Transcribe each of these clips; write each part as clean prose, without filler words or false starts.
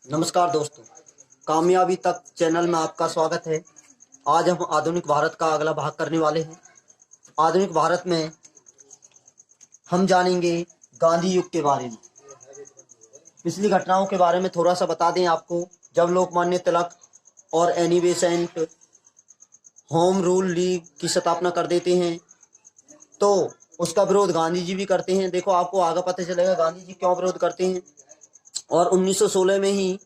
नमस्कार दोस्तों, कामयाबी तक चैनल में आपका स्वागत है। आज हम आधुनिक भारत का अगला भाग करने वाले हैं। आधुनिक भारत में हम जानेंगे गांधी युग के बारे में। पिछली घटनाओं के बारे में थोड़ा सा बता दें आपको। जब लोकमान्य तिलक और Annie Besant home rule league की स्थापना कर देते हैं तो उसका विरोध गांधी जी भी करते हैं। देखो, आपको आगे पता चलेगा गांधी जी क्यों विरोध करते हैं। और 1916 में ही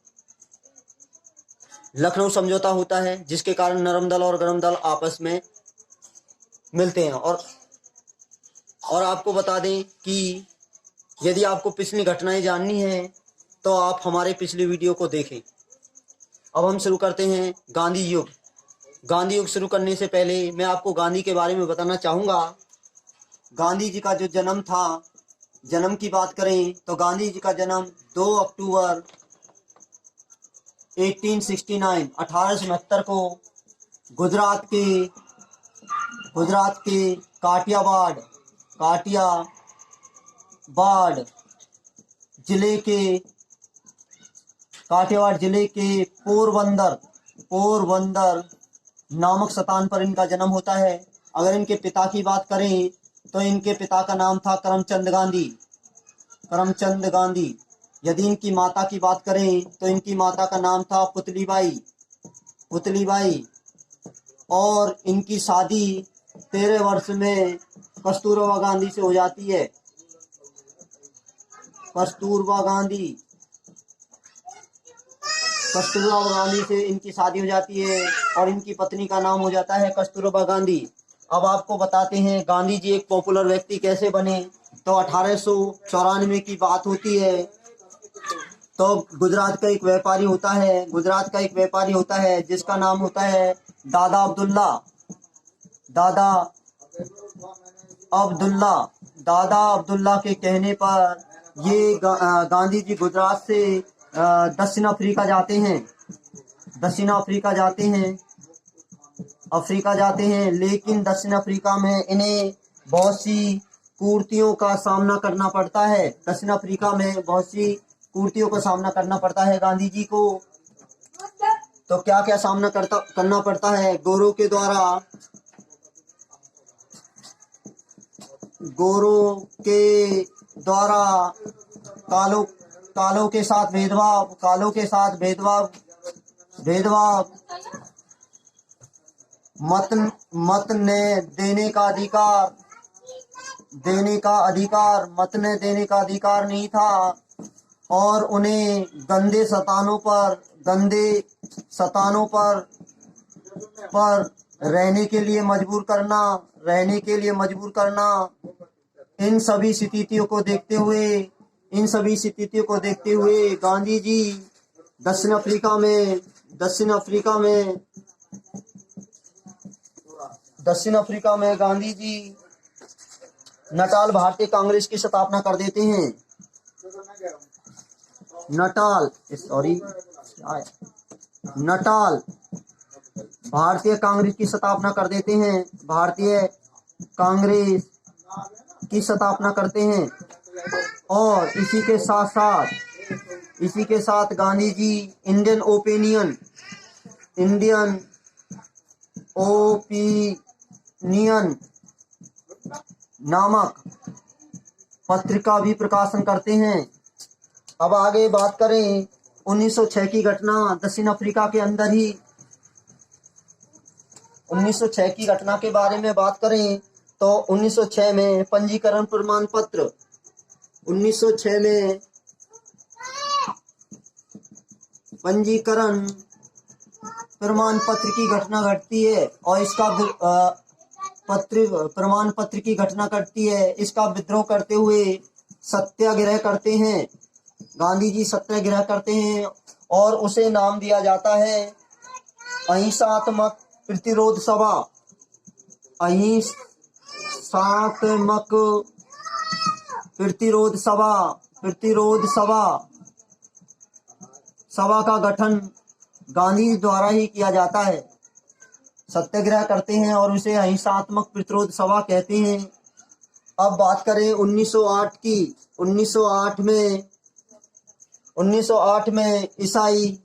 लखनऊ समझौता होता है, जिसके कारण नरम दल और गरम दल आपस में मिलते हैं। और आपको बता दें कि यदि आपको पिछली घटनाएं जाननी है तो आप हमारे पिछले वीडियो को देखें। अब हम शुरू करते हैं गांधी युग। गांधी युग शुरू करने से पहले मैं आपको गांधी के बारे में बताना चाहूँगा। गांधी जी का जो जन्म था, जन्म की बात करें तो गांधी जी का जन्म 2 अक्टूबर 1869 को गुजरात के काठियावाड़ जिले के पोरबंदर नामक स्थान पर इनका जन्म होता है। अगर इनके पिता की बात करें तो इनके पिता का नाम था करमचंद गांधी। यदि इनकी माता की बात करें तो इनकी माता का नाम था पुतलीबाई। और इनकी शादी 13 वर्ष में कस्तूरबा गांधी से हो जाती है। कस्तूरबा गांधी से इनकी शादी हो जाती है और इनकी पत्नी का नाम हो जाता है कस्तूरबा गांधी। अब आपको बताते हैं गांधी जी एक पॉपुलर व्यक्ति कैसे बने। तो 1894 की बात होती है। तो गुजरात का एक व्यापारी होता है जिसका नाम होता है दादा अब्दुल्ला के कहने पर ये गांधी जी गुजरात से दक्षिण अफ्रीका जाते हैं। लेकिन दक्षिण अफ्रीका में इन्हें बहुत सी कुरीतियों का सामना करना पड़ता है गांधी जी को। तो क्या क्या सामना करना पड़ता है। गोरों के द्वारा कालों के साथ भेदभाव मत ने देने का अधिकार नहीं था। और उन्हें गंदे सतानों पर रहने के लिए मजबूर करना। इन सभी स्थितियों को देखते हुए गांधी जी दक्षिण अफ्रीका में गांधी जी नटाल भारतीय कांग्रेस की स्थापना कर देते हैं। नटाल भारतीय कांग्रेस की स्थापना कर देते हैं। भारतीय कांग्रेस की स्थापना करते हैं। और इसी के साथ गांधी जी इंडियन ओपिनियन नामक पत्रिका भी प्रकाशन करते हैं। अब आगे बात करें 1906 की घटना। दक्षिण अफ्रीका के अंदर ही 1906 की घटना के बारे में बात करें तो 1906 में पंजीकरण प्रमाण पत्र 1906 में पंजीकरण प्रमाण पत्र की घटना घटती है। और इसका प्रमाण पत्र की घटना घटती है। इसका विद्रोह करते हुए सत्याग्रह करते हैं। गांधी जी सत्याग्रह करते हैं और उसे नाम दिया जाता है अहिंसात्मक प्रतिरोध सभा का गठन गांधी द्वारा ही किया जाता है। सत्याग्रह करते हैं और उसे अहिंसात्मक प्रतिरोध सभा कहते हैं। अब बात करें 1908 की। 1908 में 1908 में ईसाई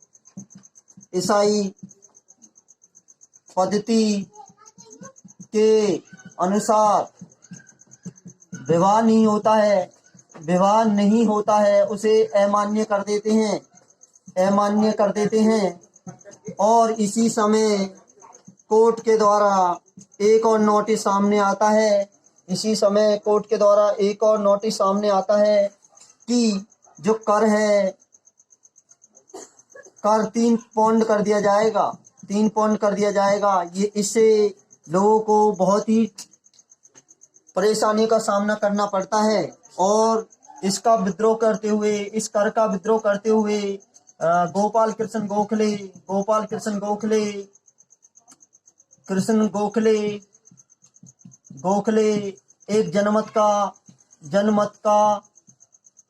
पद्धति के अनुसार विवाह नहीं होता है, उसे अमान्य कर देते हैं और इसी समय कोर्ट के द्वारा एक और नोटिस सामने आता है कि जो कर है, कर 3 पौंड कर दिया जाएगा। ये इससे लोगों को बहुत ही परेशानी का सामना करना पड़ता है और इस कर का विद्रोह करते हुए गोपाल कृष्ण गोखले एक जनमत का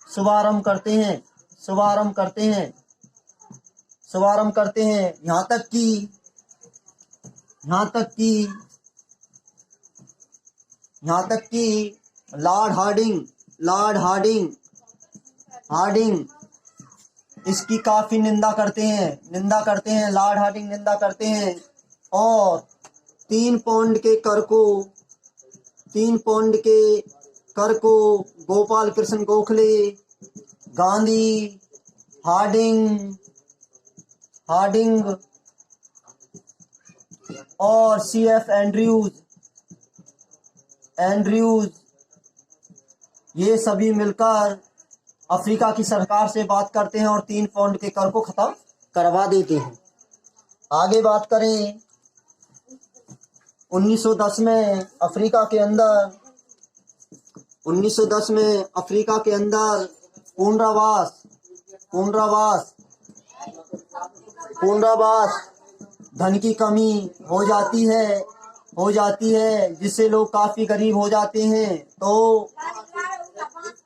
शुभारंभ करते हैं। यहाँ तक कि लॉर्ड हार्डिंग इसकी काफी निंदा करते हैं। लॉर्ड हार्डिंग निंदा करते हैं और 3 पौंड के कर को गोपाल कृष्ण गोखले, गांधी, हार्डिंग और CF एंड्रयूज ये सभी मिलकर अफ्रीका की सरकार से बात करते हैं और 3 पौंड के कर को खत्म करवा देते हैं। आगे बात करें, 1910 में अफ्रीका के अंदर पुनरावास धन की कमी हो जाती है जिससे लोग काफी गरीब हो जाते हैं। तो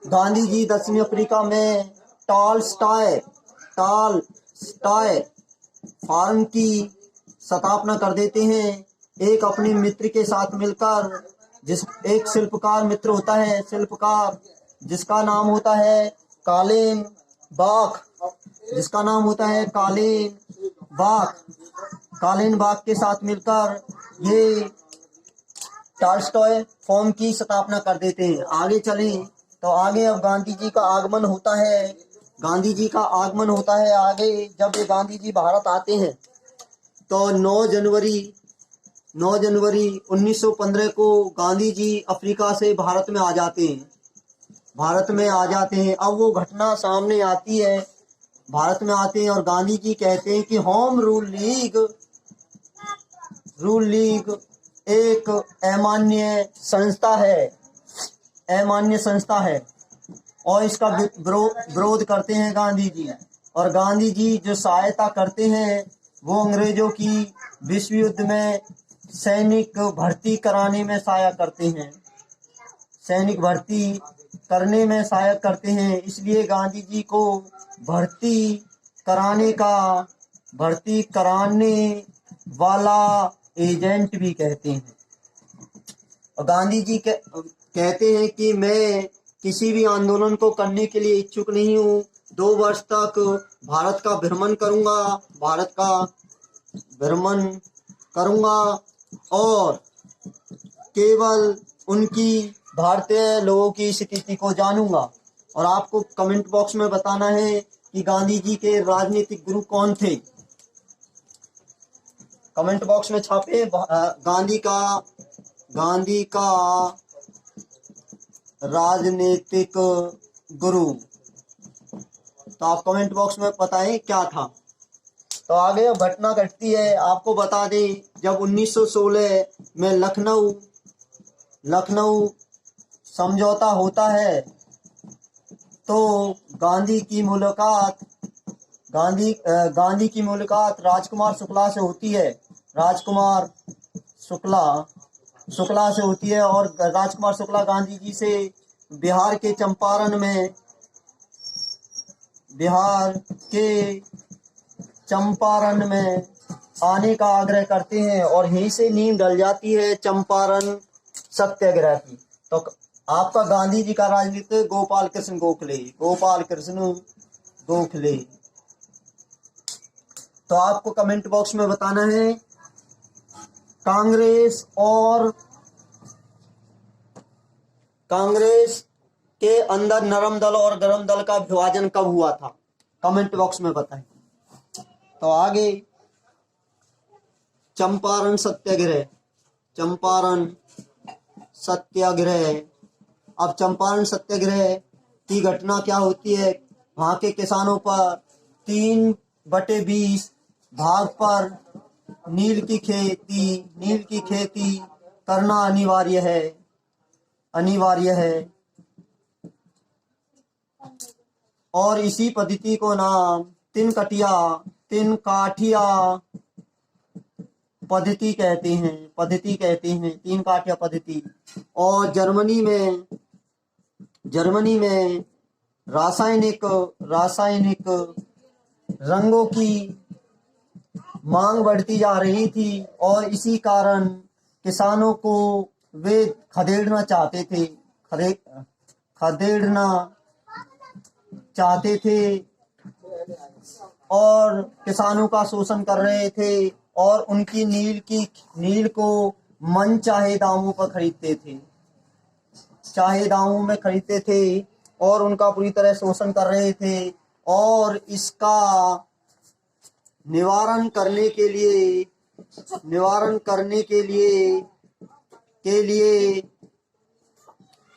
गांधी जी दक्षिण अफ्रीका में टॉलस्टॉय फार्म की स्थापना कर देते हैं। एक अपने मित्र के साथ मिलकर, एक शिल्पकार मित्र होता है, जिसका नाम होता है कालेन बाक के साथ मिलकर ये टॉलस्टॉय फॉर्म की स्थापना कर देते हैं। आगे चलें तो आगे अब गांधी जी का आगमन होता है। आगे जब ये गांधी जी भारत आते हैं तो 9 जनवरी 1915 को गांधी जी अफ्रीका से भारत में आ जाते हैं। अब वो घटना सामने आती है, भारत में आते हैं और गांधी जी कहते हैं कि होम रूल लीग एक अमान्य संस्था है और इसका विरोध करते हैं गांधी जी। और गांधी जी जो सहायता करते हैं वो अंग्रेजों की विश्व युद्ध में सैनिक भर्ती करने में सहायता करते हैं। इसलिए गांधी जी को भर्ती कराने वाला एजेंट भी कहते हैं। और गांधी जी कहते हैं कि मैं किसी भी आंदोलन को करने के लिए इच्छुक नहीं हूँ। 2 वर्ष तक भारत का भ्रमण करूंगा और केवल उनकी भारतीय लोगों की स्थिति को जानूंगा। और आपको कमेंट बॉक्स में बताना है कि गांधी जी के राजनीतिक गुरु कौन थे। कमेंट बॉक्स में छापे गांधी का राजनीतिक गुरु, तो आप कमेंट बॉक्स में बताएं क्या था। तो आगे घटना घटती है, आपको बता दें जब 1916 में लखनऊ समझौता होता है तो गांधी की मुलाकात राजकुमार शुक्ला से होती है। और राजकुमार शुक्ला गांधी जी से बिहार के चंपारण में आने का आग्रह करते हैं और यहीं से नींव डल जाती है चंपारण सत्याग्रह की। तो आपका गांधी जी का राजनीति गोपाल कृष्ण गोखले। तो आपको कमेंट बॉक्स में बताना है कांग्रेस के अंदर नरम दल और गरम दल का विभाजन कब हुआ था, कमेंट बॉक्स में बताएं। तो आगे चंपारण सत्याग्रह। अब चंपारण सत्याग्रह की घटना क्या होती है, वहां के किसानों पर 3/20 भाग पर नील की खेती करना अनिवार्य है और इसी पद्धति को नाम तीन काठिया पद्धति कहते हैं, तीन काठिया पद्धति। और जर्मनी में रासायनिक रंगों की मांग बढ़ती जा रही थी और इसी कारण किसानों को वे खदेड़ना चाहते थे और किसानों का शोषण कर रहे थे और उनकी नील को मन चाहे दामों पर खरीदते थे और उनका पूरी तरह शोषण कर रहे थे। और इसका निवारण करने के लिए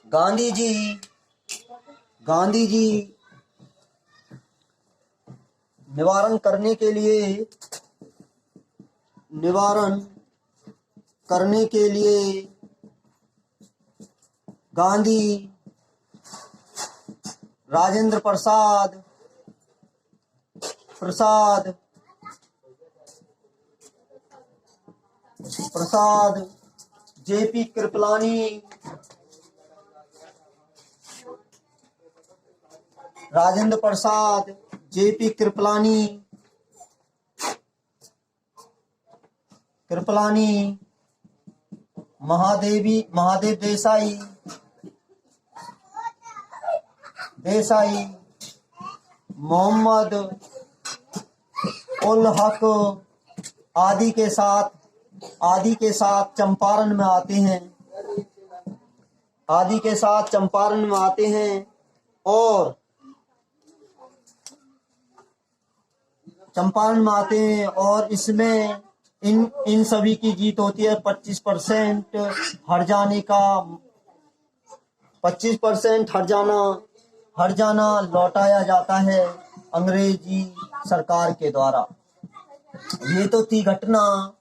गांधी जी निवारण करने के लिए गांधी राजेंद्र प्रसाद जेपी कृपलानी, राजेंद्र प्रसाद, जेपी कृपलानी, महादेव देसाई, मोहम्मद उल हक आदि के साथ चंपारण में आते हैं और इसमें इन सभी की जीत होती है। 25% हर जाना लौटाया जाता है अंग्रेजी सरकार के द्वारा। ये तो थी घटना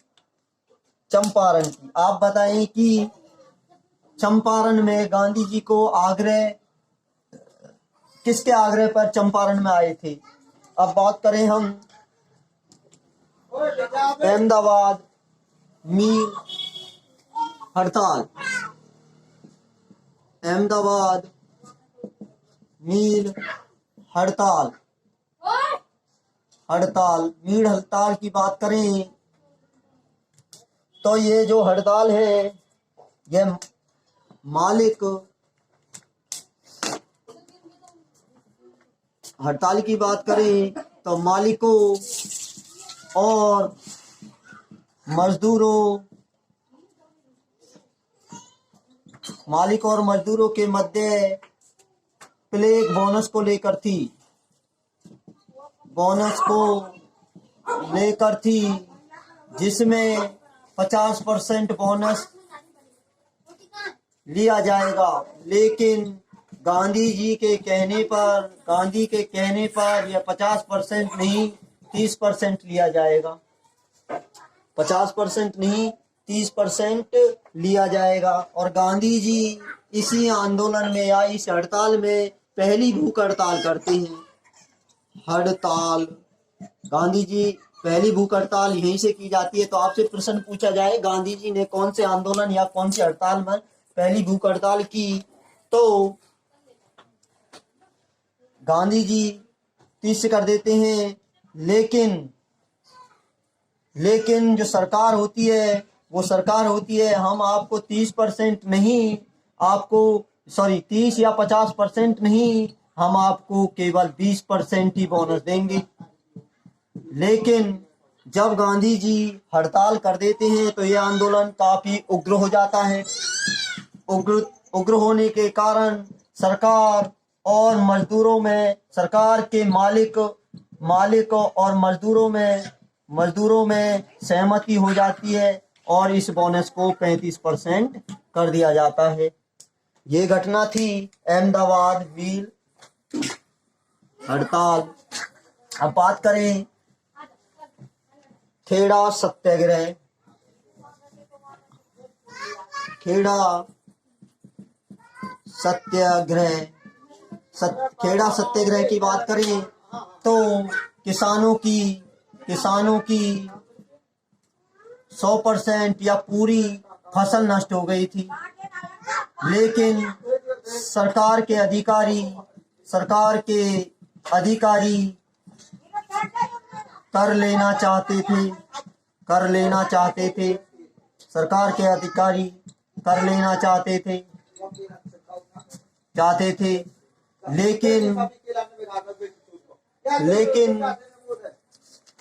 चंपारण की। आप बताएं कि चंपारण में गांधी जी को किसके आग्रह पर चंपारण में आए थे। अब बात करें हम अहमदाबाद मील हड़ताल की बात करें तो ये जो हड़ताल है, यह हड़ताल की बात करें तो मालिकों और मजदूरों के मध्य प्लेग बोनस को लेकर थी जिसमें 50% बोनस लिया जाएगा, लेकिन गांधी के कहने पर यह 50% नहीं 30% लिया जाएगा। 50% नहीं 30% लिया जाएगा। और गांधी जी इसी आंदोलन में या इस हड़ताल में पहली भूख हड़ताल करते हैं। गांधी जी पहली भूख हड़ताल यहीं से की जाती है। तो आपसे प्रश्न पूछा जाए गांधी जी ने कौन से आंदोलन या कौन सी हड़ताल में पहली भूख हड़ताल की, तो गांधी जी 30 कर देते हैं। लेकिन जो सरकार होती है वो हम आपको 30% नहीं, 30 या 50% नहीं, हम आपको केवल 20% ही बोनस देंगे। लेकिन जब गांधी जी हड़ताल कर देते हैं तो ये आंदोलन काफी उग्र हो जाता है। उग्र होने के कारण सरकार और मजदूरों में, सरकार के मालिक और मजदूरों में सहमति हो जाती है और इस बोनस को 35% कर दिया जाता है। ये घटना थी अहमदाबाद मिल हड़ताल। अब बात करें खेड़ा सत्याग्रह। खेड़ा सत्याग्रह की बात करें तो किसानों की 100% या पूरी फसल नष्ट हो गई थी। लेकिन सरकार के अधिकारी कर लेना चाहते थे। सरकार के अधिकारी कर लेना चाहते थे, लेकिन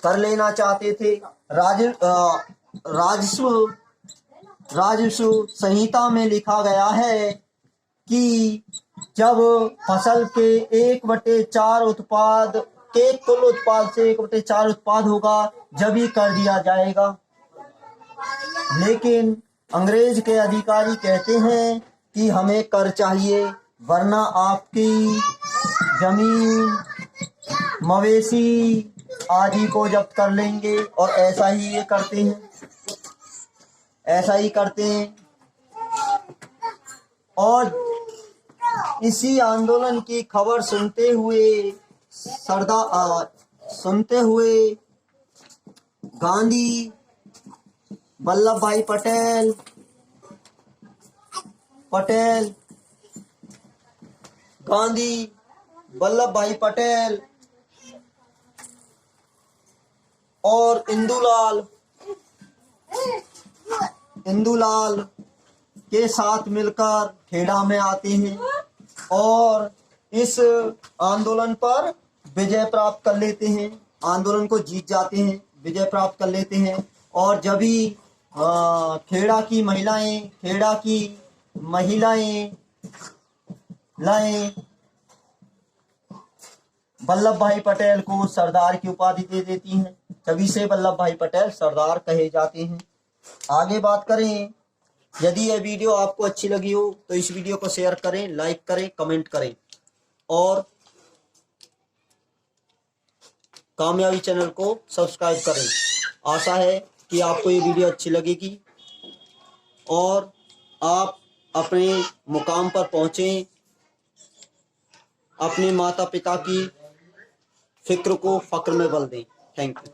कर लेना चाहते थे। राजस्व संहिता में लिखा गया है कि जब फसल के 1/4 उत्पाद के कुल उत्पाद से 1/4 उत्पाद होगा जब ही कर दिया जाएगा। लेकिन अंग्रेज के अधिकारी कहते हैं कि हमें कर चाहिए, वरना आपकी जमीन, मवेशी आदि को जब्त कर लेंगे। और ऐसा ही करते हैं। और इसी आंदोलन की खबर सुनते हुए गांधी वल्लभ भाई पटेल और इंदुलाल के साथ मिलकर खेड़ा में आते हैं और इस आंदोलन पर विजय प्राप्त कर लेते हैं। आंदोलन को जीत जाते हैं, विजय प्राप्त कर लेते हैं। और जब भी खेड़ा की महिलाएं वल्लभ भाई पटेल को सरदार की उपाधि दे देती हैं, तभी से वल्लभ भाई पटेल सरदार कहे जाते हैं। आगे बात करें, यदि यह वीडियो आपको अच्छी लगी हो तो इस वीडियो को शेयर करें, लाइक करें, कमेंट करें और कामयाबी चैनल को सब्सक्राइब करें। आशा है कि आपको ये वीडियो अच्छी लगेगी और आप अपने मुकाम पर पहुंचें, अपने माता पिता की फिक्र को फक्र में बदल दें। Thank you.